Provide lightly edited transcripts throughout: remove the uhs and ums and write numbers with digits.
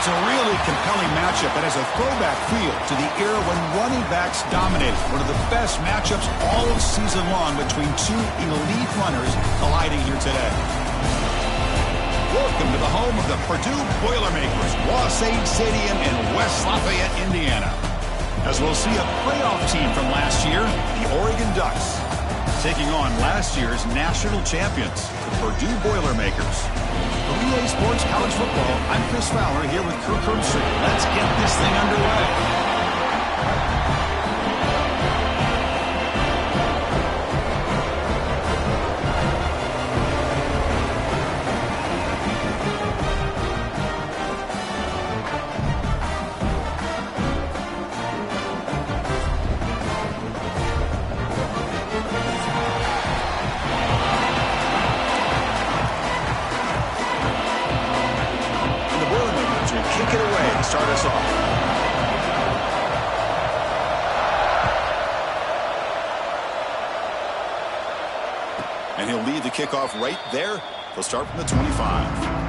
It's a really compelling matchup that has a throwback feel to the era when running backs dominated. One of the best matchups all season long between two elite runners colliding here today. Welcome to the home of the Purdue Boilermakers, Wasatch Stadium in West Lafayette, Indiana. As we'll see a playoff team from last year, the Oregon Ducks, taking on last year's national champions, the Purdue Boilermakers. For EA Sports College Football, I'm Chris Fowler here with Kirk Herbstreit. Let's get this thing underway. Start us off. And he'll lead the kickoff right there. He'll start from the 25.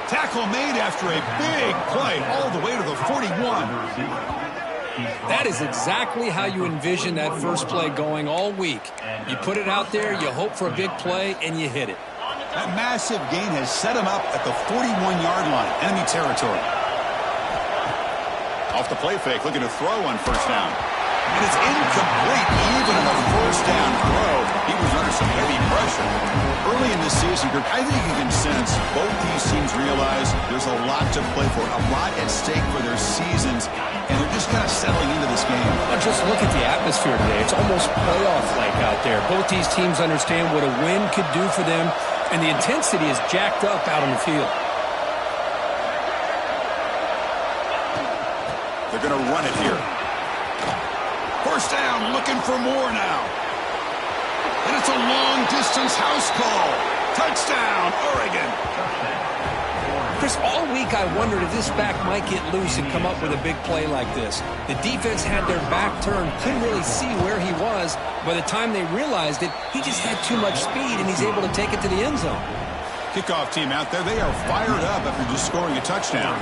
Tackle made after a big play all the way to the 41. That is exactly how you envision that first play going all week. You put it out there, you hope for a big play, and you hit it. That massive gain has set him up at the 41-yard line, enemy territory. Off the play fake, looking to throw on first down. And it's incomplete, even on a first down throw. He was under some heavy pressure. Early in the season, I think you can sense both these teams realize there's a lot to play for, a lot at stake for their seasons, and they're just kind of settling into this game. Well, just look at the atmosphere today. It's almost playoff-like out there. Both these teams understand what a win could do for them, and the intensity is jacked up out on the field. They're going to run it here. First down, looking for more now. And it's a long-distance house call. Touchdown, Oregon. Chris, all week I wondered if this back might get loose and come up with a big play like this. The defense had their back turned, couldn't really see where he was. By the time they realized it, he just had too much speed, and he's able to take it to the end zone. Kickoff team out there, they are fired up after just scoring a touchdown.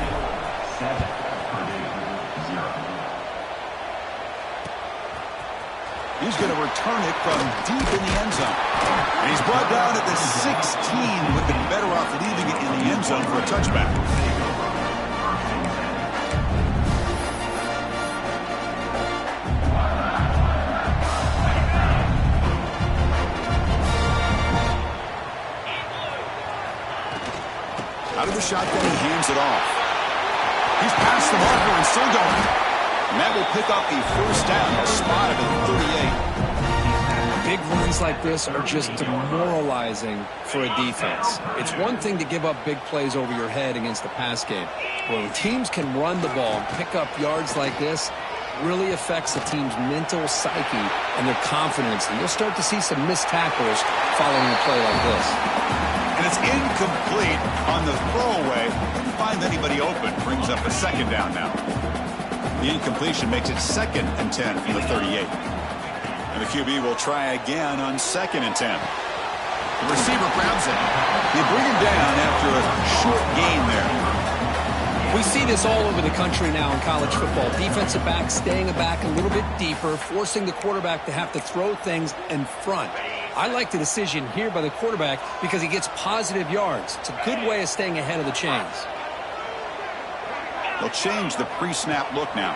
He's going to return it from deep in the end zone. And he's brought down at the 16. Would have been better off leaving it in the end zone for a touchback. Out of the shotgun, he hands it off. He's past the marker and still going. And that will pick up a first down, spotted at 38. Big runs like this are just demoralizing for a defense. It's one thing to give up big plays over your head against the pass game. But when teams can run the ball and pick up yards like this, it really affects the team's mental psyche and their confidence. And you'll start to see some missed tackles following a play like this. And it's incomplete on the throwaway. Didn't find anybody open. Brings up a second down now. The incompletion makes it 2nd and 10 from the 38. And the QB will try again on 2nd and 10. The receiver grabs it. They bring him down after a short gain there. We see this all over the country now in college football. Defensive backs staying back a little bit deeper, forcing the quarterback to have to throw things in front. I like the decision here by the quarterback because he gets positive yards. It's a good way of staying ahead of the chains. They'll change the pre-snap look now.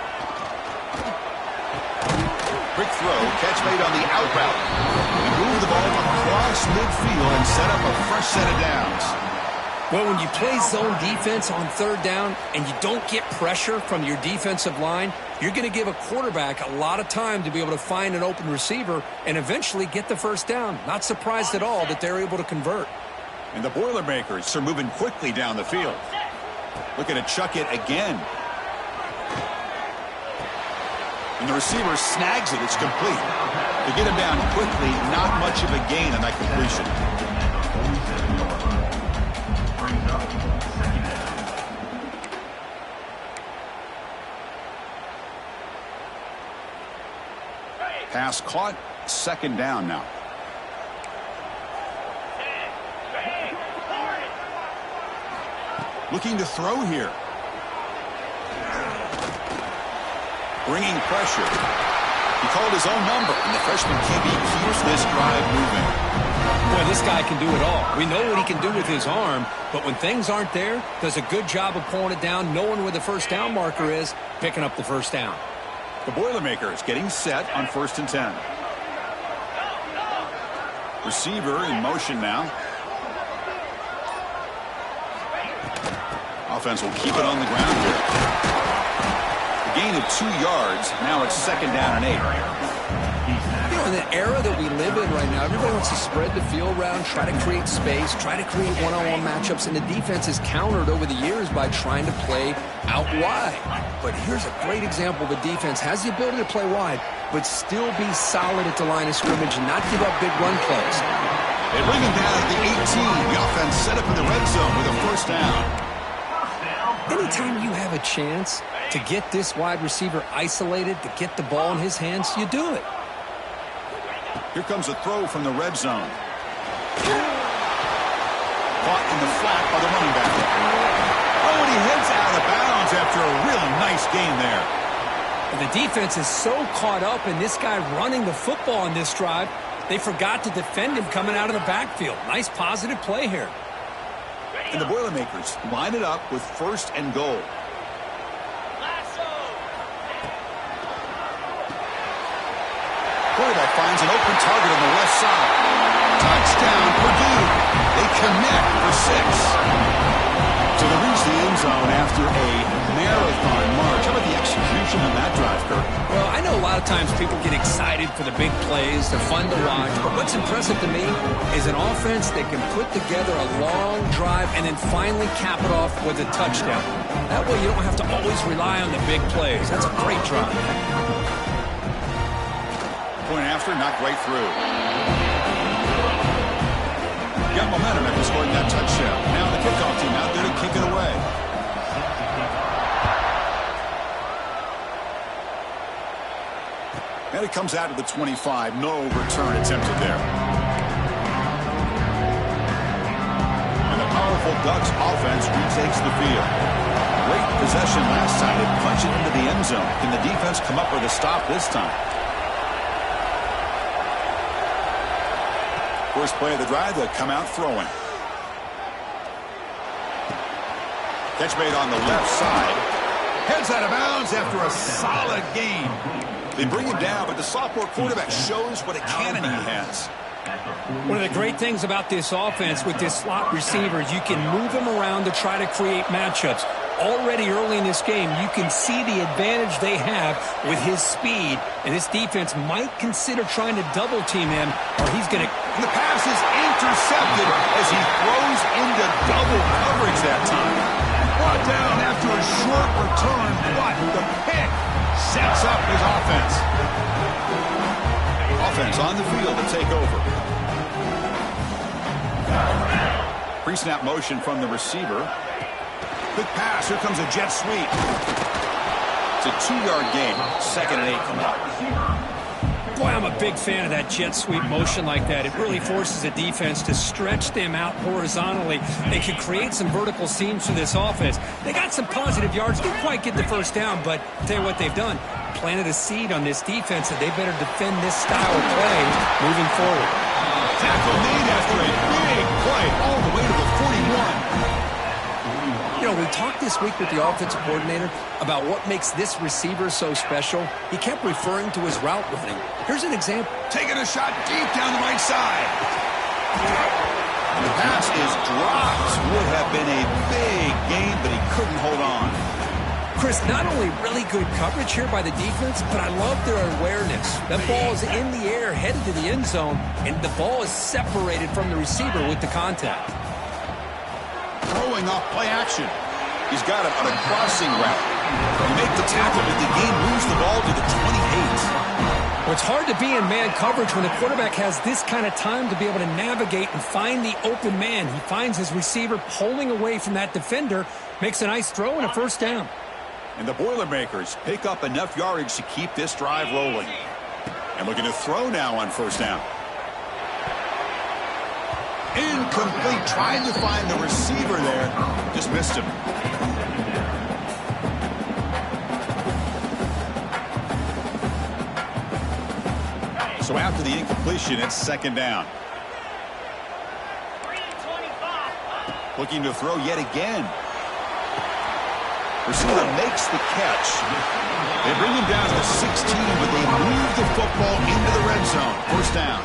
Quick throw, catch made on the out route. They move the ball across midfield and set up a fresh set of downs. Well, when you play zone defense on third down and you don't get pressure from your defensive line, you're going to give a quarterback a lot of time to be able to find an open receiver and eventually get the first down. Not surprised at all that they're able to convert. And the Boilermakers are moving quickly down the field. Looking to chuck it again. And the receiver snags it. It's complete. To get him down quickly, not much of a gain on that completion. Pass caught. Second down now. Looking to throw here. Bringing pressure. He called his own number, and the freshman QB keeps this drive moving. Boy, this guy can do it all. We know what he can do with his arm, but when things aren't there, does a good job of pulling it down, knowing where the first down marker is, picking up the first down. The Boilermakers getting set on 1st and 10. Receiver in motion now. Offense will keep it on the ground here. A gain of 2 yards. Now it's 2nd down and 8. You know, in the era that we live in right now, everybody wants to spread the field around, try to create space, try to create one-on-one matchups, and the defense is countered over the years by trying to play out wide. But here's a great example of a defense has the ability to play wide, but still be solid at the line of scrimmage and not give up big run plays. They bring him down at the 18. The offense set up in the red zone with a 1st down. Anytime you have a chance to get this wide receiver isolated, to get the ball in his hands, you do it. Here comes a throw from the red zone. Caught in the flat by the running back. Oh, and he heads out of bounds after a really nice gain there. The defense is so caught up in this guy running the football on this drive, they forgot to defend him coming out of the backfield. Nice positive play here. And the Boilermakers line it up with 1st and goal. Quarterback finds an open target on the left side. Touchdown, Purdue. They connect for 6. So they reach the end zone after a marathon march. How about the execution on that drive, Kirk? Well, I know a lot of times people get excited for the big plays. They're fun to watch. But what's impressive to me is an offense that can put together a long drive and then finally cap it off with a touchdown. That way you don't have to always rely on the big plays. That's a great drive. Point after, knocked right through. Got momentum after scoring that touchdown. Now the kickoff team out there to kick it away. And it comes out to the 25. No return attempted there. And the powerful Ducks offense retakes the field. Great possession last time. They punch it into the end zone. Can the defense come up with a stop this time? First play of the drive, they'll come out throwing. Catch made on the left side. Heads out of bounds after a solid gain. They bring him down, but the sophomore quarterback shows what a cannon he has. One of the great things about this offense with this slot receiver is you can move him around to try to create matchups. Already early in this game, you can see the advantage they have with his speed, and this defense might consider trying to double-team him, or he's going to... The pass is intercepted as he throws into double coverage that time. Brought down after a short return, but the pick sets up his offense. Offense on the field to take over. Pre-snap motion from the receiver. Quick pass. Here comes a jet sweep. It's a 2-yard gain. 2nd and 8 coming up. Boy, I'm a big fan of that jet sweep motion like that. It really forces a defense to stretch them out horizontally. They can create some vertical seams for this offense. They got some positive yards. Didn't quite get the first down, but I'll tell you what they've done. Planted a seed on this defense that they better defend this style of play moving forward. Tackle made after a big play all the way to the 41. You know, we talked this week with the offensive coordinator about what makes this receiver so special. He kept referring to his route running. Here's an example. Taking a shot deep down the right side. And the pass is dropped. Would have been a big gain, but he couldn't hold on. Chris, not only really good coverage here by the defense, but I love their awareness. That ball is in the air, headed to the end zone, and the ball is separated from the receiver with the contact. Throwing off play action. He's got it on a crossing route. He makes make the tackle, but the game moves the ball to the 28. Well, it's hard to be in man coverage when the quarterback has this kind of time to be able to navigate and find the open man. He finds his receiver pulling away from that defender, makes a nice throw and a first down. And the Boilermakers pick up enough yardage to keep this drive rolling. And looking to throw now on first down. Incomplete, trying to find the receiver there. Just missed him. So after the incompletion, it's second down. Looking to throw yet again. Receiver makes the catch. They bring him down to the 16, but they move the football into the red zone. First down.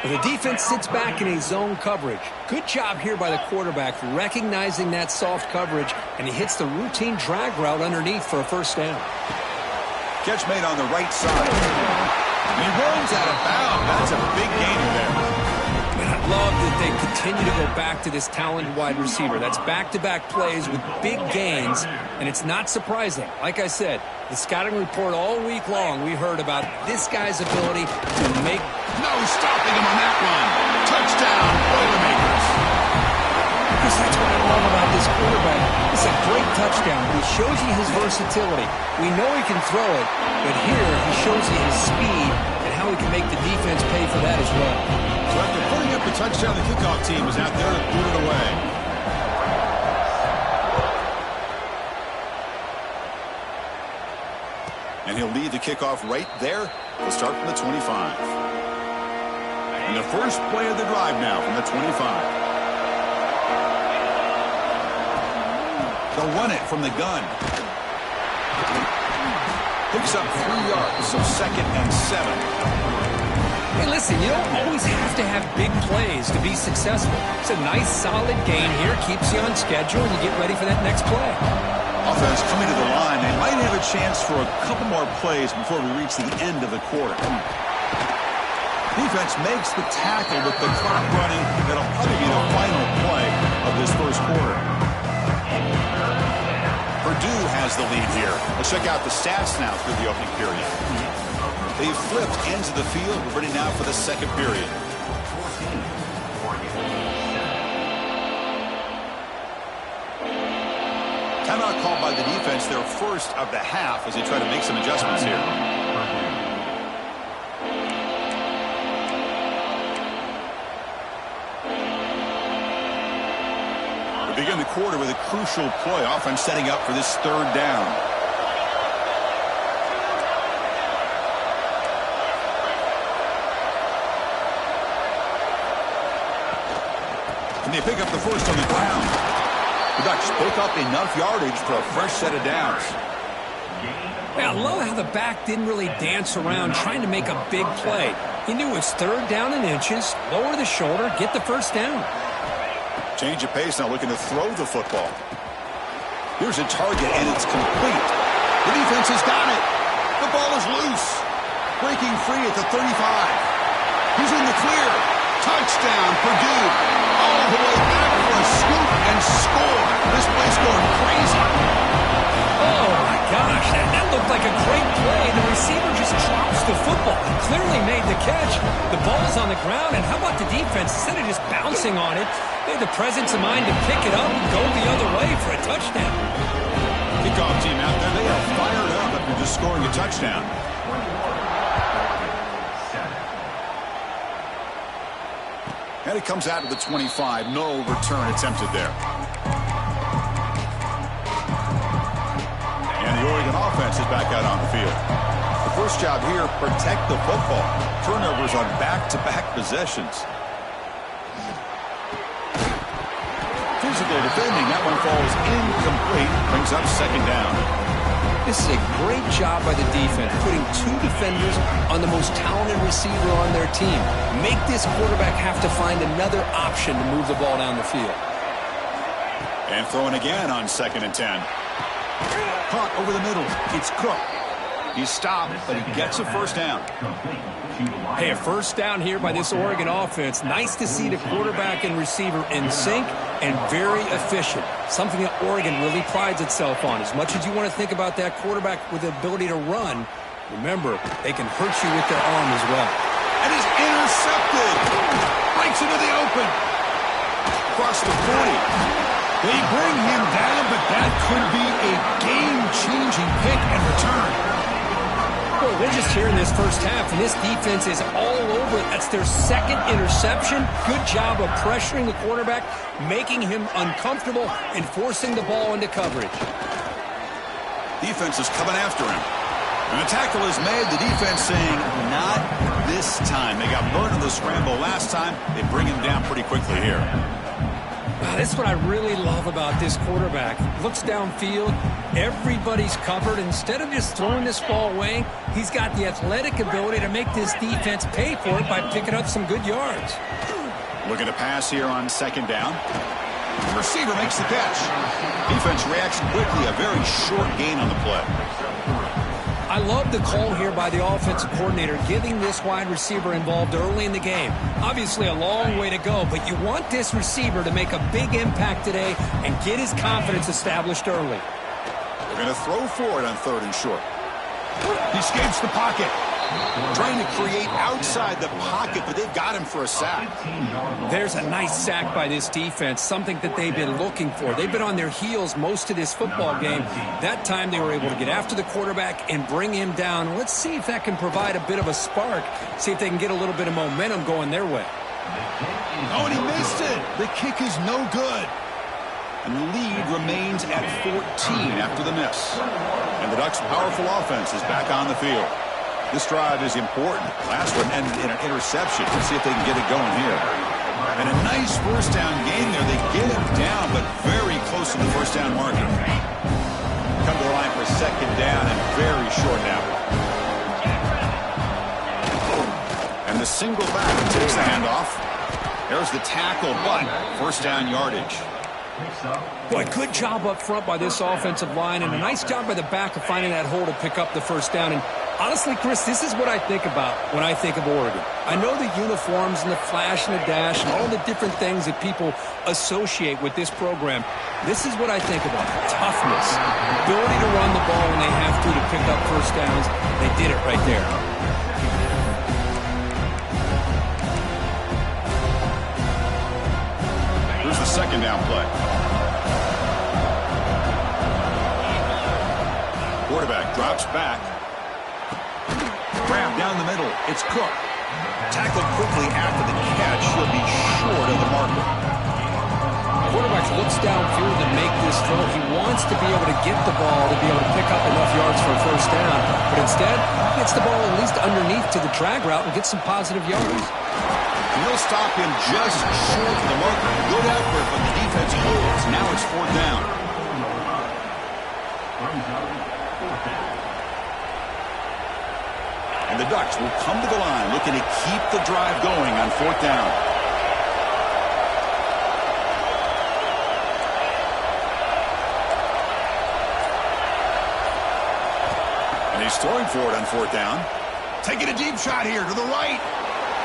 The defense sits back in a zone coverage. Good job here by the quarterback recognizing that soft coverage, and he hits the routine drag route underneath for a first down. Catch made on the right side. And he rolls out of bounds. That's a big gainer there. And I love that they continue to go back to this talented wide receiver. That's back-to-back plays with big gains, and it's not surprising. Like I said, the scouting report all week long, we heard about this guy's ability to make... No stopping him on that one. Touchdown, Boilermakers. Because that's what I love about this quarterback. It's a great touchdown. He shows you his versatility. We know he can throw it, but here he shows you his speed and how he can make the defense pay for that as well. So after putting up the touchdown, the kickoff team is out there to boot it away. And he'll lead the kickoff right there. We'll start from the 25. And the first play of the drive now from the 25. They'll run it from the gun. Picks up 3 yards, so second and 7. Hey, listen, you don't always have to have big plays to be successful. It's a nice, solid gain here. Keeps you on schedule, and you get ready for that next play. Offense coming to the line. They might have a chance for a couple more plays before we reach the end of the quarter. Defense makes the tackle with the clock running. That'll probably be the final play of this first quarter. Purdue has the lead here. Let's check out the stats now through the opening period. They've flipped ends of the field. We're ready now for the second period. Timeout called by the defense, their first of the half, as they try to make some adjustments here. We begin the quarter with a crucial play. Offense setting up for this third down. And they pick up the first on the ground. The Ducks pick up enough yardage for a fresh set of downs. Yeah, I love how the back didn't really dance around trying to make a big play. He knew it was third down and inches, lower the shoulder, get the first down. Change of pace now, looking to throw the football. Here's a target, and it's complete. The defense has got it. The ball is loose. Breaking free at the 35. He's in the clear. Touchdown, Purdue. All the way back for a scoop and score. This place going crazy. Oh, my gosh. That looked like a great play. The receiver just drops the football. He clearly made the catch. The ball is on the ground, and how about the defense? Instead of just bouncing on it, they had the presence of mind to pick it up and go the other way for a touchdown. Kickoff team out there, they are fired up after just scoring a touchdown. And it comes out to the 25. No return attempted there. And the Oregon offense is back out on the field. The first job here, protect the football. Turnovers on back-to-back possessions. Physical defending. That one falls incomplete. Brings up second down. This is a great job by the defense, putting 2 defenders on the most talented receiver on their team. Make this quarterback have to find another option to move the ball down the field. And throwing again on second and 10. Caught over the middle. It's Cook. He's stopped, but he gets a first down. Hey, a first down here by this Oregon offense. Nice to see the quarterback and receiver in sync and very efficient. Something that Oregon really prides itself on. As much as you want to think about that quarterback with the ability to run, remember, they can hurt you with their arm as well. And he's intercepted. Breaks into the open. Across the 40. They bring him down, but that could be a game-changing pick and return. Boy, we're just here in this first half, and this defense is all over it. That's their second interception. Good job of pressuring the quarterback, making him uncomfortable, and forcing the ball into coverage. Defense is coming after him. And the tackle is made. The defense saying, not this time. They got burned in the scramble last time. They bring him down pretty quickly here. Wow, this is what I really love about this quarterback. Looks downfield. Everybody's covered. Instead of just throwing this ball away, he's got the athletic ability to make this defense pay for it by picking up some good yards. Looking to pass here on second down. The receiver makes the catch. Defense reacts quickly. A very short gain on the play. I love the call here by the offensive coordinator, getting this wide receiver involved early in the game. Obviously a long way to go, but you want this receiver to make a big impact today and get his confidence established early. They're going to throw for it on third and short. He escapes the pocket. Trying to create outside the pocket, but they've got him for a sack. There's a nice sack by this defense, something that they've been looking for. They've been on their heels most of this football game. That time they were able to get after the quarterback and bring him down. Let's see if that can provide a bit of a spark, see if they can get a little bit of momentum going their way. Oh, and he missed it. The kick is no good. And the lead remains at 14 after the miss. And the Ducks' powerful offense is back on the field. This drive is important. Last one ended in an interception. Let's see if they can get it going here. And a nice first down gain there. They get him down, but very close to the first down marker. Come to the line for second down and very short now. And the single back takes the handoff. There's the tackle, but first down yardage. Boy, good job up front by this offensive line, and a nice job by the back of finding that hole to pick up the first down. And honestly, Chris, this is what I think about when I think of Oregon. I know the uniforms and the flash and the dash and all the different things that people associate with this program. This is what I think about. Toughness, ability to run the ball when they have to pick up first downs. They did it right there. Here's the second down play. Quarterback drops back. Grab down the middle. It's Cook. Tackled quickly after the catch. He'll be short of the marker. Quarterback looks downfield to make this throw. He wants to be able to get the ball to be able to pick up enough yards for a first down. But instead, he gets the ball at least underneath to the drag route and gets some positive yards. He'll stop him just short of the marker. Good effort, but the defense holds. Now it's fourth down. And the Ducks will come to the line looking to keep the drive going on fourth down. And he's throwing for it on fourth down. Taking a deep shot here to the right.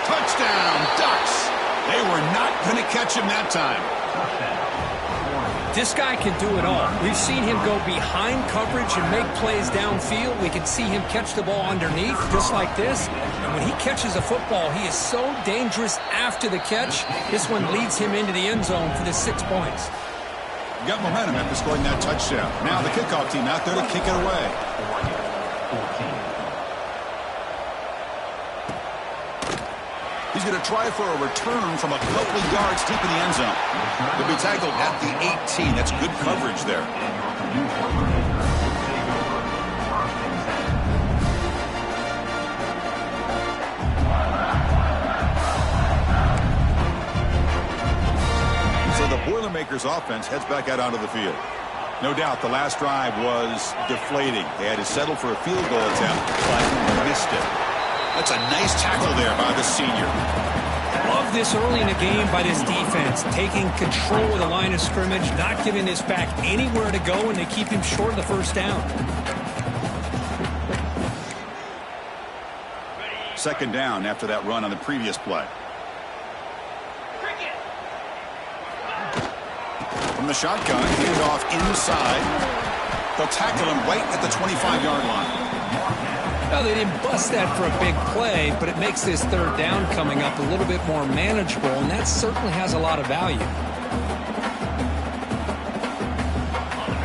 Touchdown, Ducks. They were not going to catch him that time. This guy can do it all. We've seen him go behind coverage and make plays downfield. We can see him catch the ball underneath, just like this. And when he catches a football, he is so dangerous after the catch. This one leads him into the end zone for the 6 points. Got momentum after scoring that touchdown. Now the kickoff team out there to kick it away. He's going to try for a return from a couple of yards deep in the end zone. He'll be tackled at the 18. That's good coverage there. So the Boilermakers offense heads back out onto the field. No doubt the last drive was deflating. They had to settle for a field goal attempt, but missed it. That's a nice tackle there by the senior. Love this early in the game by this defense, taking control of the line of scrimmage, not giving this back anywhere to go, and they keep him short of the first down. Second down after that run on the previous play. From the shotgun, handoff inside. They'll tackle him right at the 25-yard line. Well, they didn't bust that for a big play, but it makes this third down coming up a little bit more manageable, and that certainly has a lot of value.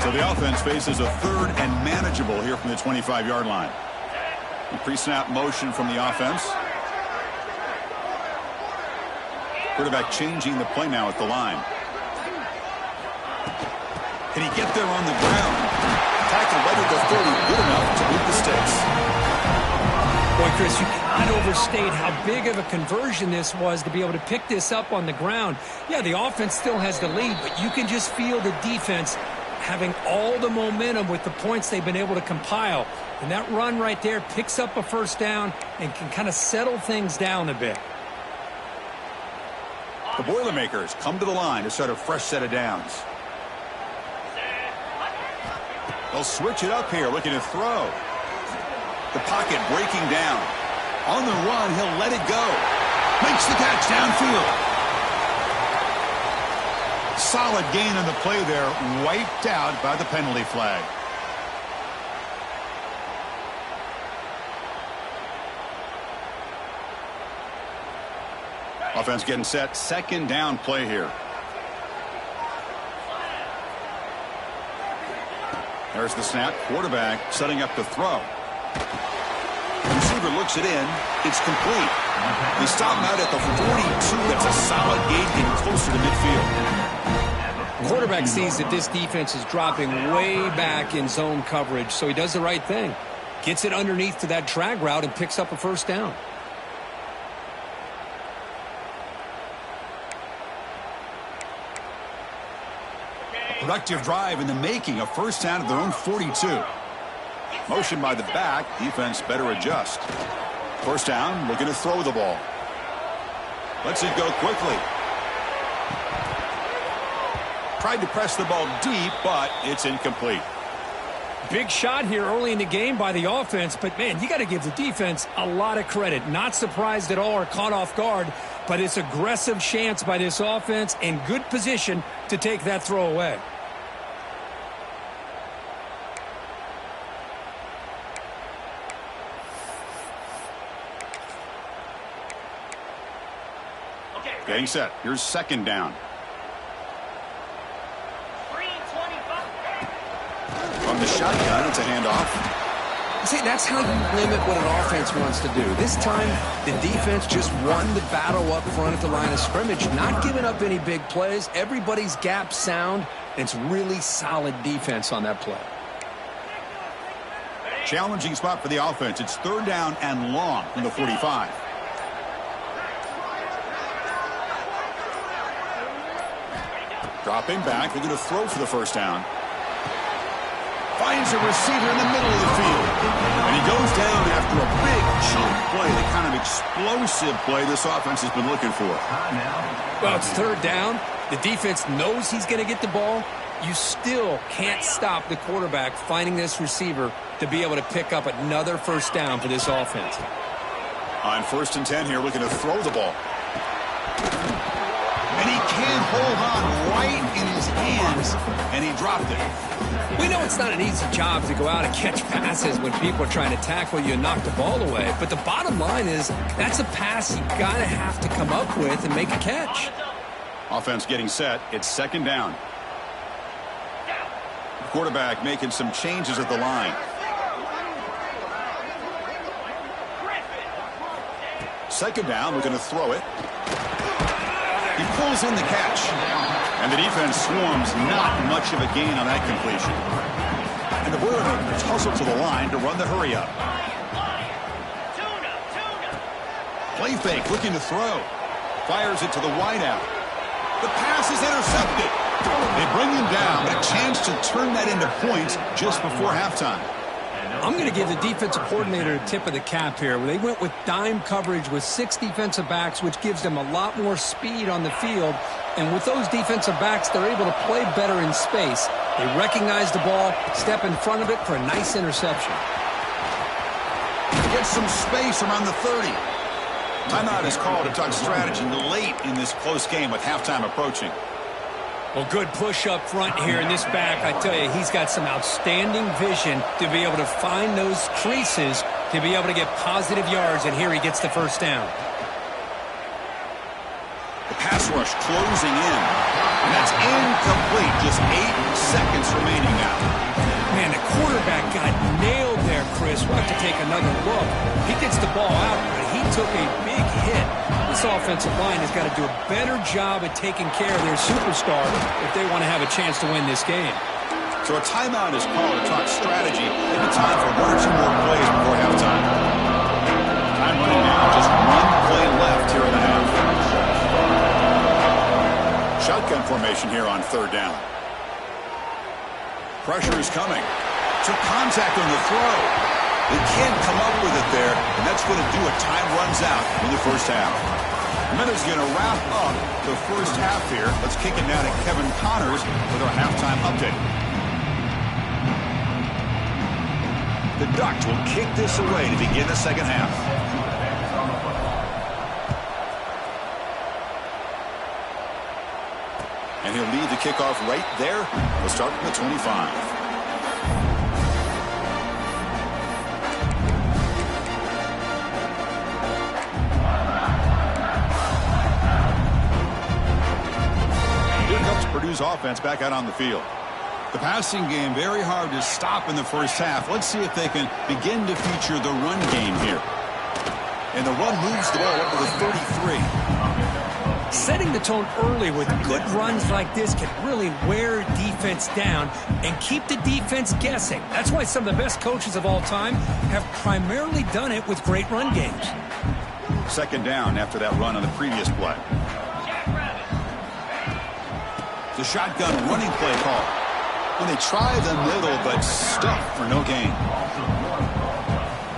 So the offense faces a third and manageable here from the 25-yard line. Pre-snap motion from the offense. Quarterback changing the play now at the line. Can he get there on the ground? Tackle right at the 30, good enough to move the sticks. Boy, Chris, you cannot overstate how big of a conversion this was to be able to pick this up on the ground. Yeah, the offense still has the lead, but you can just feel the defense having all the momentum with the points they've been able to compile. And that run right there picks up a first down and can kind of settle things down a bit. The Boilermakers come to the line to start a fresh set of downs. They'll switch it up here, looking to throw. The pocket breaking down. On the run, he'll let it go. Makes the catch downfield. Solid gain on the play there, wiped out by the penalty flag. Offense getting set, second down play here. There's the snap, quarterback setting up the throw. Receiver looks it in, it's complete. They stop him out at the 42, that's a solid gain, getting closer to midfield. Quarterback sees that this defense is dropping way back in zone coverage, so he does the right thing. Gets it underneath to that drag route and picks up a first down. Productive drive in the making, a first down at their own 42. Motion by the back, defense better adjust. First down, looking to throw the ball. Lets it go quickly. Tried to press the ball deep, but it's incomplete. Big shot here early in the game by the offense, but man, you got to give the defense a lot of credit. Not surprised at all or caught off guard, but it's aggressive chance by this offense and good position to take that throw away. Getting set. Here's second down. From the shotgun, it's a handoff. See, that's how you limit what an offense wants to do. This time, the defense just won the battle up front at the line of scrimmage, not giving up any big plays. Everybody's gap sound. It's really solid defense on that play. Challenging spot for the offense. It's third down and long from the 45. Dropping back, looking to throw for the first down. Finds a receiver in the middle of the field. And he goes down after a big chunk play, the kind of explosive play this offense has been looking for. Well, it's third down. The defense knows he's going to get the ball. You still can't stop the quarterback finding this receiver to be able to pick up another first down for this offense. On 1st and 10 here, looking to throw the ball. And he can't hold on right in his hands, and he dropped it. We know it's not an easy job to go out and catch passes when people are trying to tackle you and knock the ball away. But the bottom line is that's a pass you got to have to come up with and make a catch. Offense getting set. It's second down. Quarterback making some changes at the line. Second down, we're going to throw it. He pulls in the catch. And the defense swarms, not much of a gain on that completion. And the Boilermakers hustle to the line to run the hurry up. Play fake, looking to throw. Fires it to the wideout. The pass is intercepted. They bring him down, but a chance to turn that into points just before halftime. I'm going to give the defensive coordinator a tip of the cap here. They went with dime coverage with 6 defensive backs, which gives them a lot more speed on the field. And with those defensive backs, they're able to play better in space. They recognize the ball, step in front of it for a nice interception. Gets some space around the 30. Timeout is called to talk strategy late in this close game with halftime approaching. Well, good push up front here in this back. I tell you, he's got some outstanding vision to be able to find those creases to be able to get positive yards, and here he gets the first down. The pass rush closing in, and that's incomplete. Just 8 seconds remaining now. Man, the quarterback got nailed there, Chris. We'll have to take another look. He gets the ball out, but he took a big hit. This offensive line has got to do a better job at taking care of their superstar if they want to have a chance to win this game. So a timeout is called to talk strategy. Maybe time for 1 or 2 more plays before halftime. Time running now. Just 1 play left here in the half. Shotgun formation here on 3rd down. Pressure is coming. Took contact on the throw. They can't come up with it there, and that's going to do it. Time runs out in the first half. Minutes going to wrap up the first half here. Let's kick it now to Kevin Connors with our halftime update. The Ducks will kick this away to begin the second half. And he'll lead the kickoff right there. We'll start from the 25. Purdue's offense back out on the field. The passing game very hard to stop in the first half. Let's see if they can begin to feature the run game here. And the run moves the ball up to the 33. Setting the tone early with good runs like this can really wear defense down and keep the defense guessing. That's why some of the best coaches of all time have primarily done it with great run games. 2nd down after that run on the previous play. The shotgun running play call. When they try the middle, but stuff for no gain.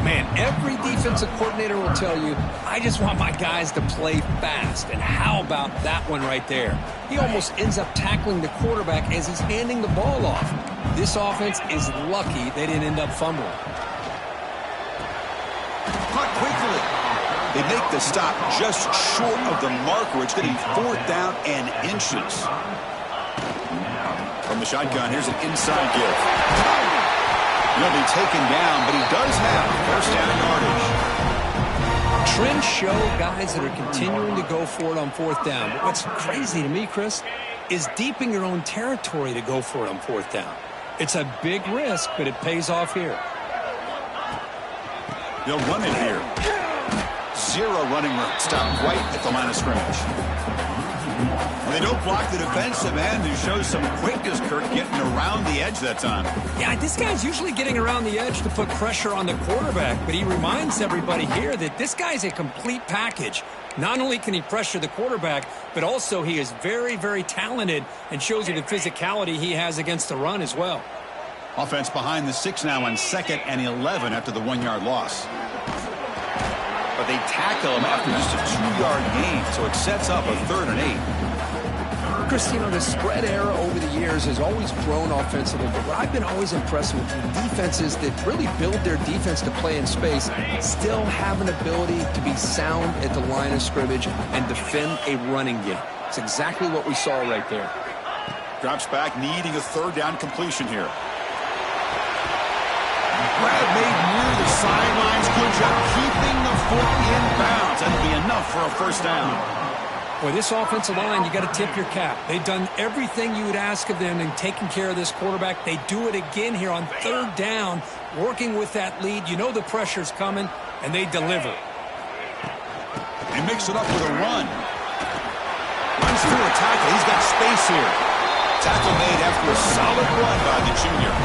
Man, every defensive coordinator will tell you, I just want my guys to play fast. And how about that one right there? He almost ends up tackling the quarterback as he's handing the ball off. This offense is lucky they didn't end up fumbling. Caught quickly. They make the stop just short of the marker. It's going to be 4th down and inches. From the shotgun, here's an inside give. He'll be taken down, but he does have 1st down yardage. Trends show guys that are continuing to go for it on 4th down. But what's crazy to me, Chris, is deep in your own territory to go for it on 4th down. It's a big risk, but it pays off here. They'll run it here. 0 running room. Stop right at the line of scrimmage. They don't block the defensive end, who shows some quickness, Kirk, getting around the edge that time. Yeah, this guy's usually getting around the edge to put pressure on the quarterback, but he reminds everybody here that this guy's a complete package. Not only can he pressure the quarterback, but also he is very, very talented and shows you the physicality he has against the run as well. Offense behind the 6 now on 2nd and 11 after the 1-yard loss. But they tackle him after just a 2-yard gain, so it sets up a 3rd and 8. Chris, you know, the spread era over the years has always grown offensively, but what I've been always impressed with defenses that really build their defense to play in space still have an ability to be sound at the line of scrimmage and defend a running game. It's exactly what we saw right there. Drops back, needing a 3rd down completion here. Grab made near the sidelines. Good job keeping the foot in bounds. That'll be enough for a 1st down. Boy, this offensive line, you got to tip your cap. They've done everything you would ask of them in taking care of this quarterback. They do it again here on 3rd down, working with that lead. You know the pressure's coming, and they deliver. They mix it up with a run. Runs through a tackle. He's got space here. Tackle made after a solid run by the junior.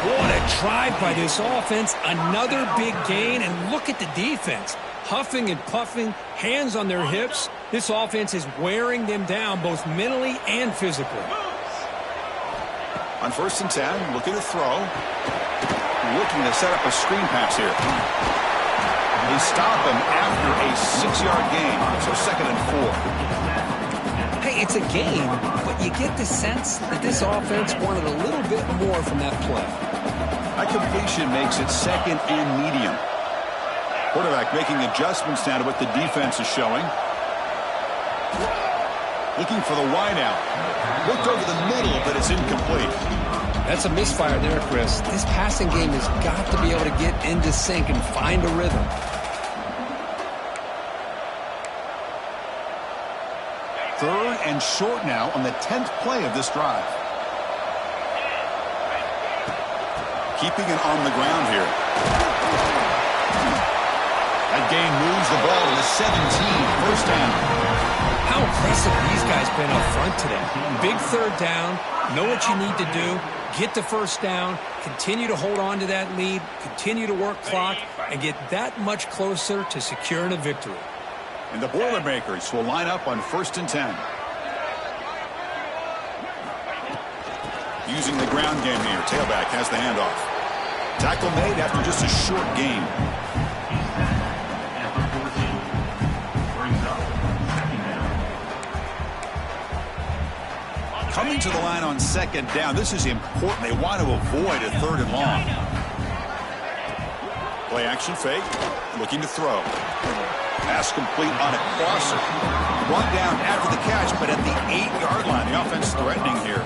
What a drive by this offense. Another big gain, and look at the defense. Huffing and puffing, hands on their hips. This offense is wearing them down both mentally and physically. On 1st and 10, looking to throw. Looking to set up a screen pass here. They stop him after a 6-yard gain, so 2nd and 4. Hey, it's a game, but you get the sense that this offense wanted a little bit more from that play. That completion makes it 2nd and medium. Quarterback making adjustments now to what the defense is showing. Looking for the wide out. Looked over the middle, but it's incomplete. That's a misfire there, Chris. This passing game has got to be able to get into sync and find a rhythm. Third and short now on the 10th play of this drive. Keeping it on the ground here. That gain moves the ball to the 17, first down. How impressive these guys been up front today. Big third down, know what you need to do, get the first down, continue to hold on to that lead, continue to work clock, and get that much closer to securing a victory. And the Boilermakers will line up on 1st and 10. Using the ground game here. Tailback has the handoff. Tackle made after just a short gain. Coming to the line on 2nd down. This is important. They want to avoid a 3rd and long. Play action fake. Looking to throw. Pass complete on a crosser. Brought down after the catch, but at the 8-yard line. The offense threatening here.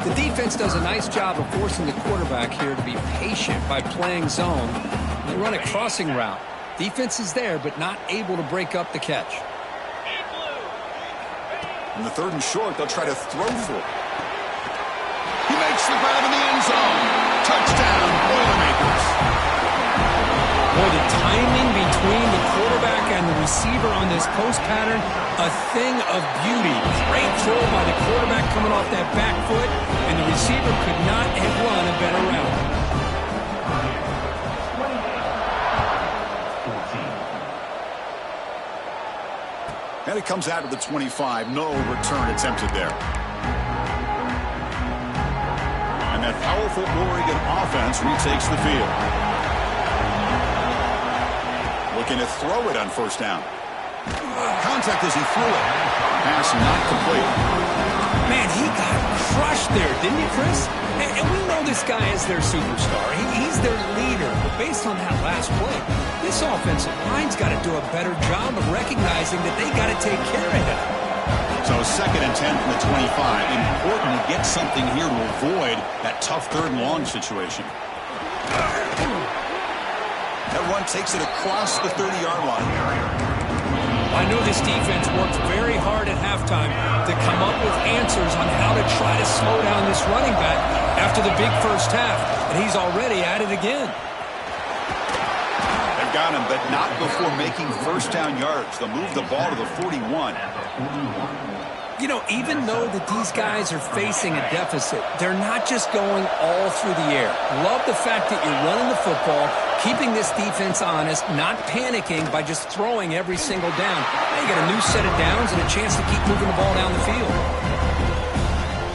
The defense does a nice job of forcing the quarterback here to be patient by playing zone. They run a crossing route. Defense is there, but not able to break up the catch. In the 3rd and short, they'll try to throw for it. He makes the grab in the end zone. Touchdown, Boilermakers. Boy, the timing between the quarterback and the receiver on this post pattern, a thing of beauty. Great throw by the quarterback coming off that back foot, and the receiver could not have run a better route. And it comes out of the 25. No return attempted there. And that powerful Oregon offense retakes the field. Looking to throw it on 1st down. Contact as he threw it. Pass not complete. Man, he got crushed there, didn't he, Chris? And we know this guy is their superstar. He's their leader. But based on that last play, this offensive line's got to do a better job of recognizing that they got to take care of him. So 2nd and 10 from the 25. Important to get something here to avoid that tough 3rd and long situation. That run takes it across the 30-yard line. I know this defense worked very hard at halftime to come up with answers on how to try to slow down this running back after the big first half, and he's already at it again. They've got him, but not before making 1st down yards. They'll move the ball to the 41. You know, even though that these guys are facing a deficit, they're not just going all through the air. Love the fact that you're running the football, keeping this defense honest, not panicking by just throwing every single down. Now you got a new set of downs and a chance to keep moving the ball down the field.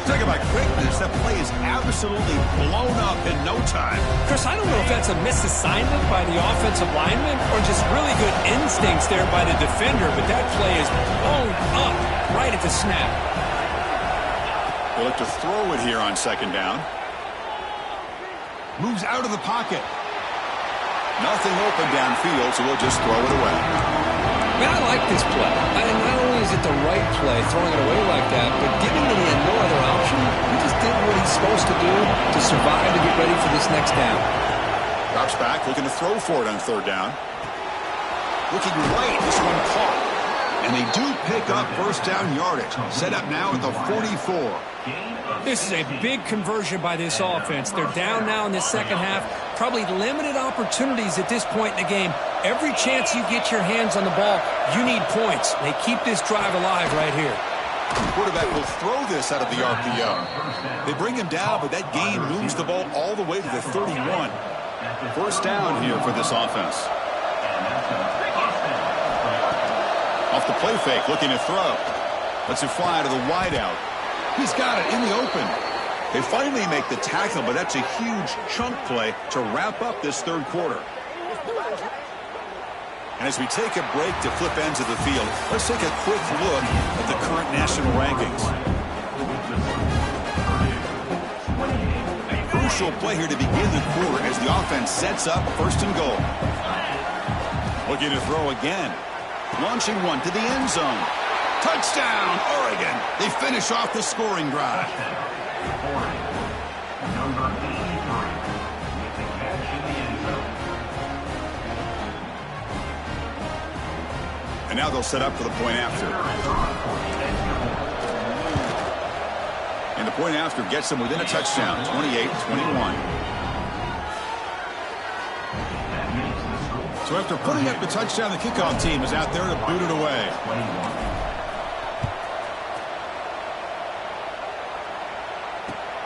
Talk about quickness. That play is absolutely blown up in no time. Chris, I don't know if that's a misassignment by the offensive lineman or just really good instincts there by the defender, but that play is blown up right at the snap. They look to throw it here on 2nd down. Moves out of the pocket. Nothing open downfield, so we'll just throw it away. Man, I like this play. And not only is it the right play, throwing it away like that, but given that he had no other option, he just did what he's supposed to do to survive to get ready for this next down. Drops back, looking to throw for it on 3rd down. Looking right, this one caught. And they do pick up 1st down yardage. Set up now at the 44. This is a big conversion by this offense. They're down now in the 2nd half. Probably limited opportunities at this point in the game. Every chance you get your hands on the ball, you need points. They keep this drive alive right here. The quarterback will throw this out of the RPO. They bring him down, but that gain moves the ball all the way to the 31. 1st down here for this offense. Off the play fake, looking to throw. Lets it fly to the wideout. He's got it in the open. They finally make the tackle, but that's a huge chunk play to wrap up this 3rd quarter. And as we take a break to flip ends of the field, let's take a quick look at the current national rankings. Crucial play here to begin the quarter as the offense sets up 1st and goal. Looking to throw again. Launching one to the end zone. Touchdown, Oregon. They finish off the scoring drive. Number 83 with the catch in the end zone. And now they'll set up for the point after. And the point after gets them within a touchdown, 28-21. So after putting up the touchdown, the kickoff team is out there to boot it away.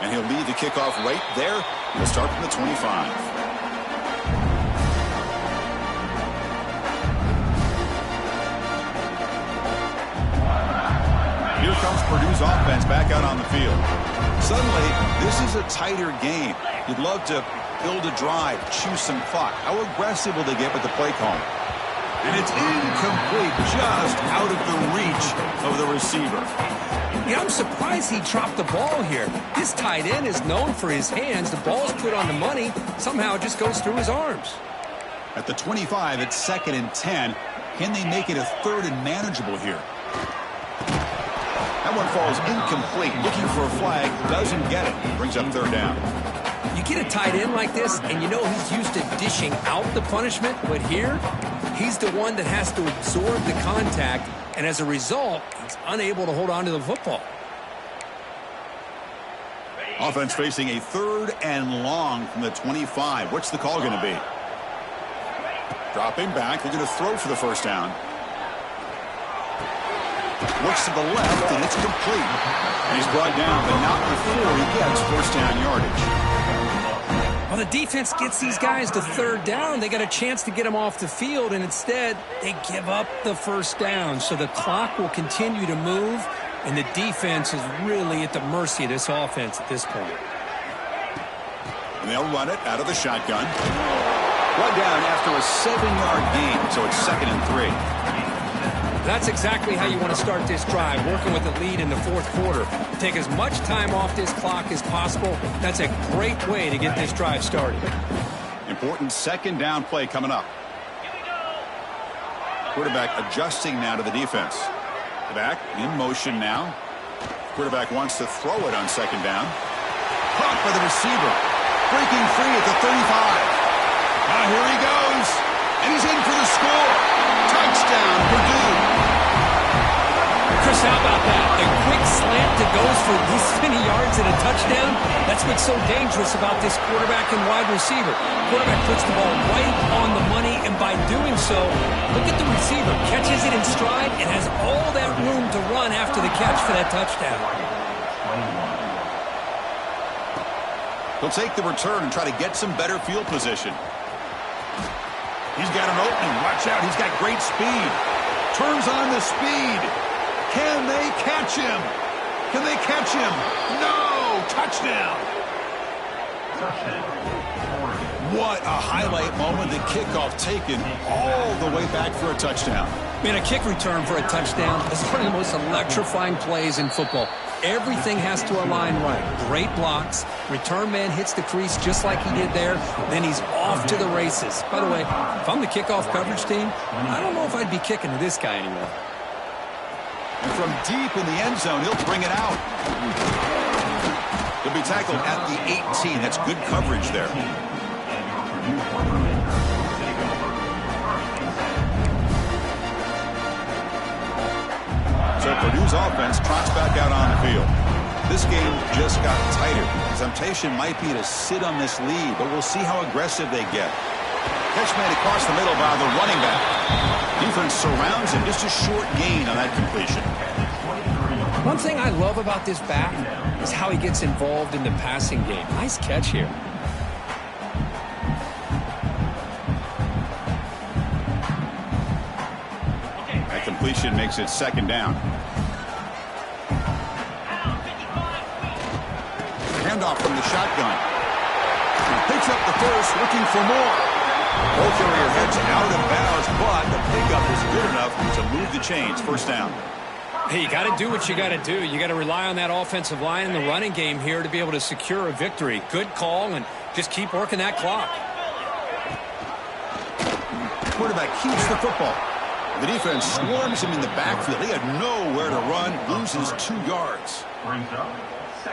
And he'll lead the kickoff right there. He'll start from the 25. Here comes Purdue's offense back out on the field. Suddenly, this is a tighter game. You'd love to build a drive, choose some clock. How aggressive will they get with the play call? And it's incomplete, just out of the reach of the receiver. Yeah, I'm surprised he dropped the ball here. This tight end is known for his hands. The ball's put on the money. Somehow it just goes through his arms. At the 25, it's 2nd and 10. Can they make it a 3rd and manageable here? That one falls incomplete. Looking for a flag. Doesn't get it. Brings up 3rd down. You get a tight end like this, and you know he's used to dishing out the punishment, but here, he's the one that has to absorb the contact, and as a result, he's unable to hold on to the football. Offense facing a 3rd and long from the 25. What's the call going to be? Dropping back. They're going to throw for the 1st down. Looks to the left, and it's complete. And he's brought down, but not before he gets 1st down yardage. Well, the defense gets these guys to 3rd down. They got a chance to get them off the field, and instead, they give up the 1st down. So the clock will continue to move, and the defense is really at the mercy of this offense at this point. And they'll run it out of the shotgun. Run down after a 7-yard gain, so it's 2nd and 3. That's exactly how you want to start this drive, working with a lead in the 4th quarter. Take as much time off this clock as possible. That's a great way to get this drive started. Important 2nd down play coming up. Quarterback adjusting now to the defense. The back in motion now. Quarterback wants to throw it on 2nd down. Caught by the receiver. Breaking free at the 35. Now here he goes. And he's in for the score. Touchdown, Purdue. Chris, how about that? A quick slant that goes for this many yards and a touchdown. That's what's so dangerous about this quarterback and wide receiver. Quarterback puts the ball right on the money, and by doing so, look at the receiver. Catches it in stride and has all that room to run after the catch for that touchdown. He'll take the return and try to get some better field position. He's got an opening. Watch out. He's got great speed. Turns on the speed. Can they catch him? Can they catch him? No! Touchdown! What a highlight moment. The kickoff taken all the way back for a touchdown. Man, a kick return for a touchdown is one of the most electrifying plays in football. Everything has to align right. Great blocks. Return man hits the crease just like he did there. Then he's off to the races. By the way, if I'm the kickoff coverage team, I don't know if I'd be kicking to this guy anymore. And from deep in the end zone, he'll bring it out. He'll be tackled at the 18. That's good coverage there. So Purdue's offense trots back out on the field. This game just got tighter. Temptation might be to sit on this lead, but we'll see how aggressive they get. Catch made across the middle by the running back. Defense surrounds him. Just a short gain on that completion. One thing I love about this back is how he gets involved in the passing game. Nice catch here. That completion makes it 2nd down. Handoff from the shotgun. Picks up the first, looking for more. Ball carrier heads out of bounds, but the pickup is good enough to move the chains. 1st down. Hey, you got to do what you got to do. You got to rely on that offensive line in the running game here to be able to secure a victory. Good call, and just keep working that clock. quarterback keeps the football. The defense swarms him in the backfield. He had nowhere to run, loses 2 yards.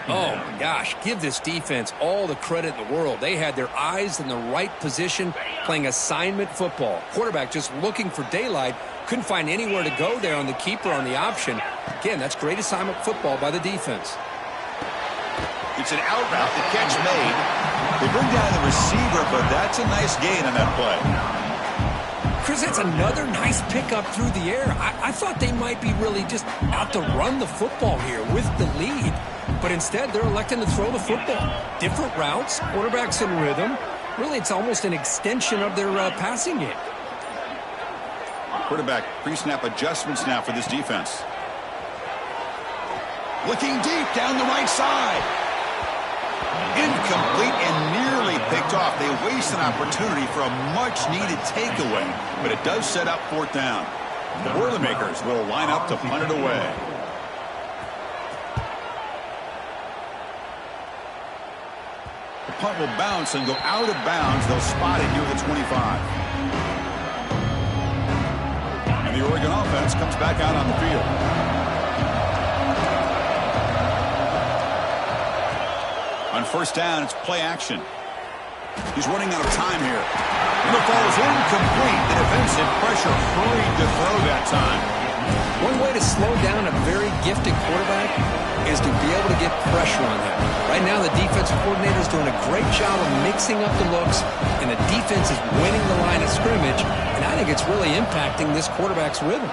Oh, my gosh. Give this defense all the credit in the world. They had their eyes in the right position, playing assignment football. Quarterback just looking for daylight. Couldn't find anywhere to go there on the keeper on the option. Again, that's great assignment football by the defense. It's an out route. The catch made. They bring down the receiver, but that's a nice gain on that play. Chris, that's another nice pickup through the air. I thought they might be really just out to run the football here with the lead. But instead, they're electing to throw the football. Different routes, quarterbacks in rhythm. Really, it's almost an extension of their passing game. Quarterback pre-snap adjustments now for this defense. Looking deep down the right side. Incomplete and nearly picked off. They waste an opportunity for a much-needed takeaway, but it does set up 4th down. The Boilermakers will line up to punt it away. The punt will bounce and go out of bounds. They'll spot it near the 25. And the Oregon offense comes back out on the field. On 1st down, it's play action. He's running out of time here. And the ball is incomplete. The defensive pressure hurried to throw that time. One way to slow down a very gifted quarterback is to be able to get pressure on him. Right now, the defensive coordinator is doing a great job of mixing up the looks, and the defense is winning the line of scrimmage, and I think it's really impacting this quarterback's rhythm.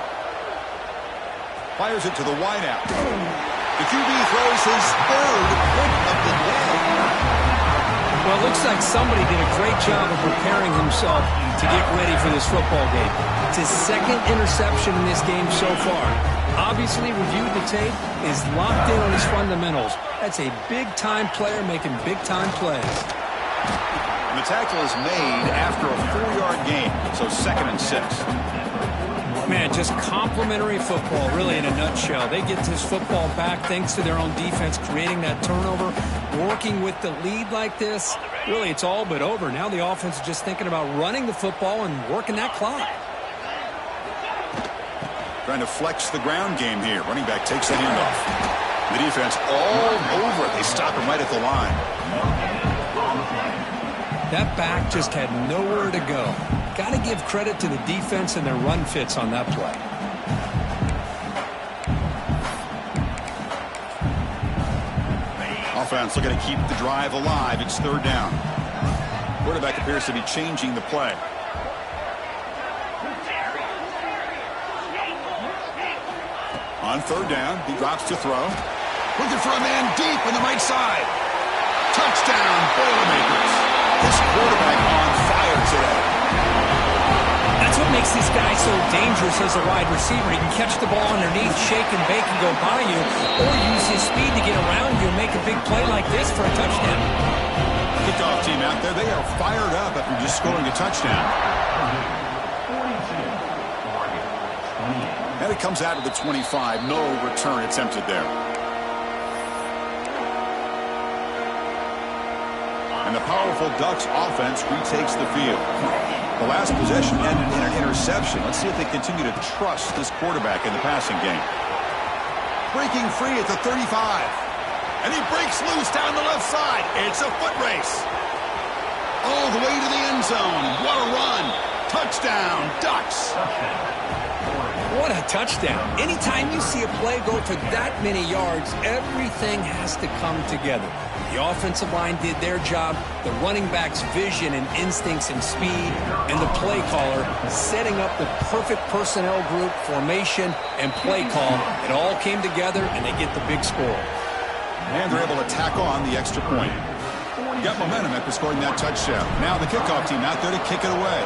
Fires it to the wideout. The QB throws his 3rd pick of the day. Well, it looks like somebody did a great job of preparing himself to get ready for this football game. It's his 2nd interception in this game so far. Obviously, reviewed the tape, is locked in on his fundamentals. That's a big-time player making big-time plays. And the tackle is made after a 4-yard gain, so 2nd and 6. Man, just complimentary football, really, in a nutshell. They get this football back thanks to their own defense, creating that turnover, working with the lead like this. Really, it's all but over. Now the offense is just thinking about running the football and working that clock. Trying to flex the ground game here. Running back takes the handoff. The defense all over it. They stop him right at the line. That back just had nowhere to go. Got to give credit to the defense and their run fits on that play. Offense looking to keep the drive alive. It's 3rd down. Quarterback appears to be changing the play. On 3rd down, he drops to throw. Looking for a man deep on the right side. Touchdown, Boilermakers. This quarterback on fire today. That's what makes this guy so dangerous as a wide receiver. He can catch the ball underneath, shake and bake and go by you, or use his speed to get around you and make a big play like this for a touchdown. Kickoff team out there, they are fired up after just scoring a touchdown. And it comes out of the 25. No return attempted there. And the powerful Ducks offense retakes the field. The last possession ended in an interception. Let's see if they continue to trust this quarterback in the passing game. Breaking free at the 35. And he breaks loose down the left side. It's a foot race. All the way to the end zone. What a run. Touchdown, Ducks. What a touchdown. Anytime you see a play go for that many yards, everything has to come together. The offensive line did their job, the running back's vision and instincts and speed, and the play caller setting up the perfect personnel group, formation, and play call. It all came together, and they get the big score. And they're able to tack on the extra point. Got momentum after scoring that touchdown. Now the kickoff team out there to kick it away.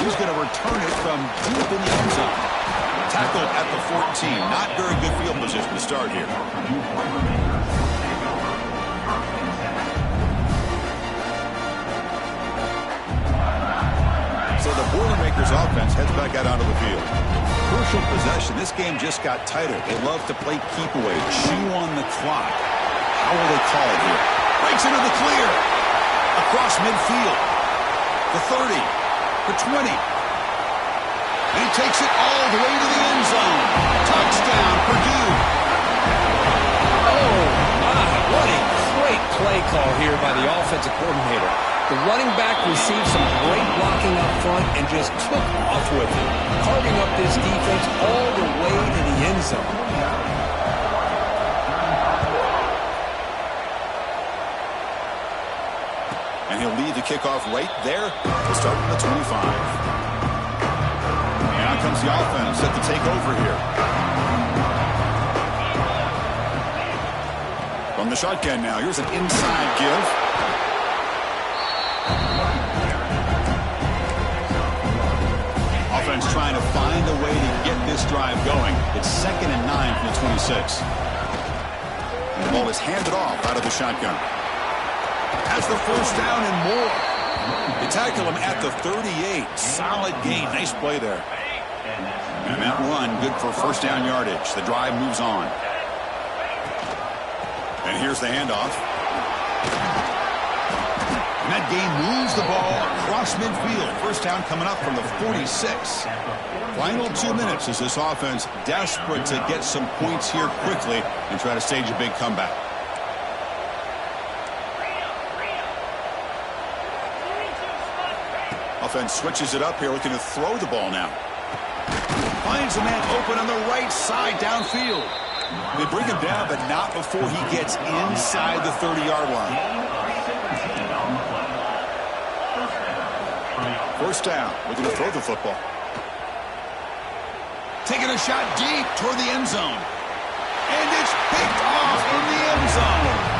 He's going to return it from deep in the end zone. Tackled at the 14. Not very good field position to start here. So the Boilermakers offense heads back out onto the field. Crucial possession. This game just got tighter. They love to play keep away, chew on the clock. How will they call it here? Breaks into the clear. Across midfield. The 30. The 20. And he takes it all the way to the end zone. Touchdown, Purdue. Oh, my. What a great play call here by the offensive coordinator. The running back received some great blocking up front and just took off with it, carving up this defense all the way to the end zone. And he'll lead the kickoff right there. We'll start from the 25. And out comes the offense set to take over here. From the shotgun now, here's an inside give. Offense trying to find a way to get this drive going. It's 2nd and 9 from the 26. And the ball is handed off out of the shotgun. Has the first down and more. They tackle him at the 38. Solid gain. Nice play there. And that run, good for first down yardage. The drive moves on. And here's the handoff. And that game moves the ball across midfield. First down coming up from the 46. Final 2 minutes as this offense desperate to get some points here quickly and try to stage a big comeback. Offense switches it up here, looking to throw the ball now. Finds a man open on the right side downfield. They bring him down, but not before he gets inside the 30-yard line. First down, looking to throw the football. Taking a shot deep toward the end zone. And it's picked off in the end zone.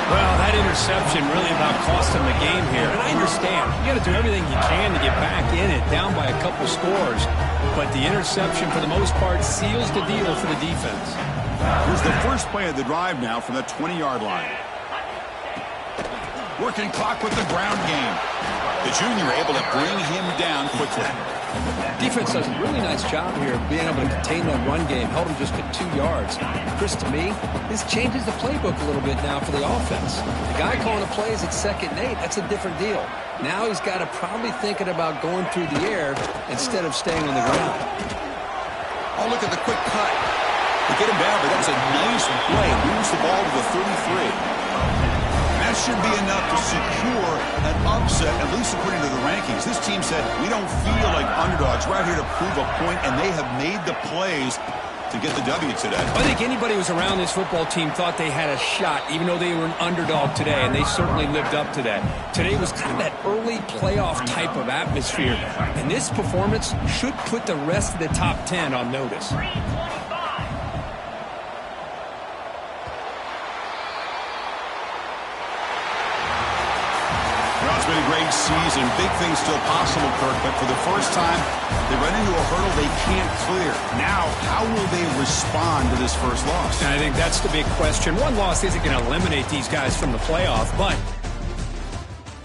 Well, that interception really about cost him the game here. And I understand. You got to do everything you can to get back in it, down by a couple scores. But the interception, for the most part, seals the deal for the defense. Here's the first play of the drive now from the 20-yard line. Working clock with the ground game. The junior able to bring him down quickly. Defense does a really nice job here of being able to contain that run game. Held him just at 2 yards. Chris, to me, this changes the playbook a little bit now for the offense. The guy calling the plays at 2nd and 8, that's a different deal. Now he's got to probably thinking about going through the air instead of staying on the ground. Oh, look at the quick cut. They get him down, but that's a nice play. Moves the ball to the 33. That should be enough to secure an upset, at least according to the rankings. This team said, we don't feel like underdogs. We're out here to prove a point, and they have made the plays to get the W today. I think anybody who was around this football team thought they had a shot, even though they were an underdog today, and they certainly lived up to that. Today was kind of that early playoff type of atmosphere, and this performance should put the rest of the top 10 on notice. Well, it's been a great season. Big things still possible, Kirk, but for the first time, they run into a hurdle they can't clear. Now, how will they respond to this first loss? And I think that's the big question. One loss isn't going to eliminate these guys from the playoff, but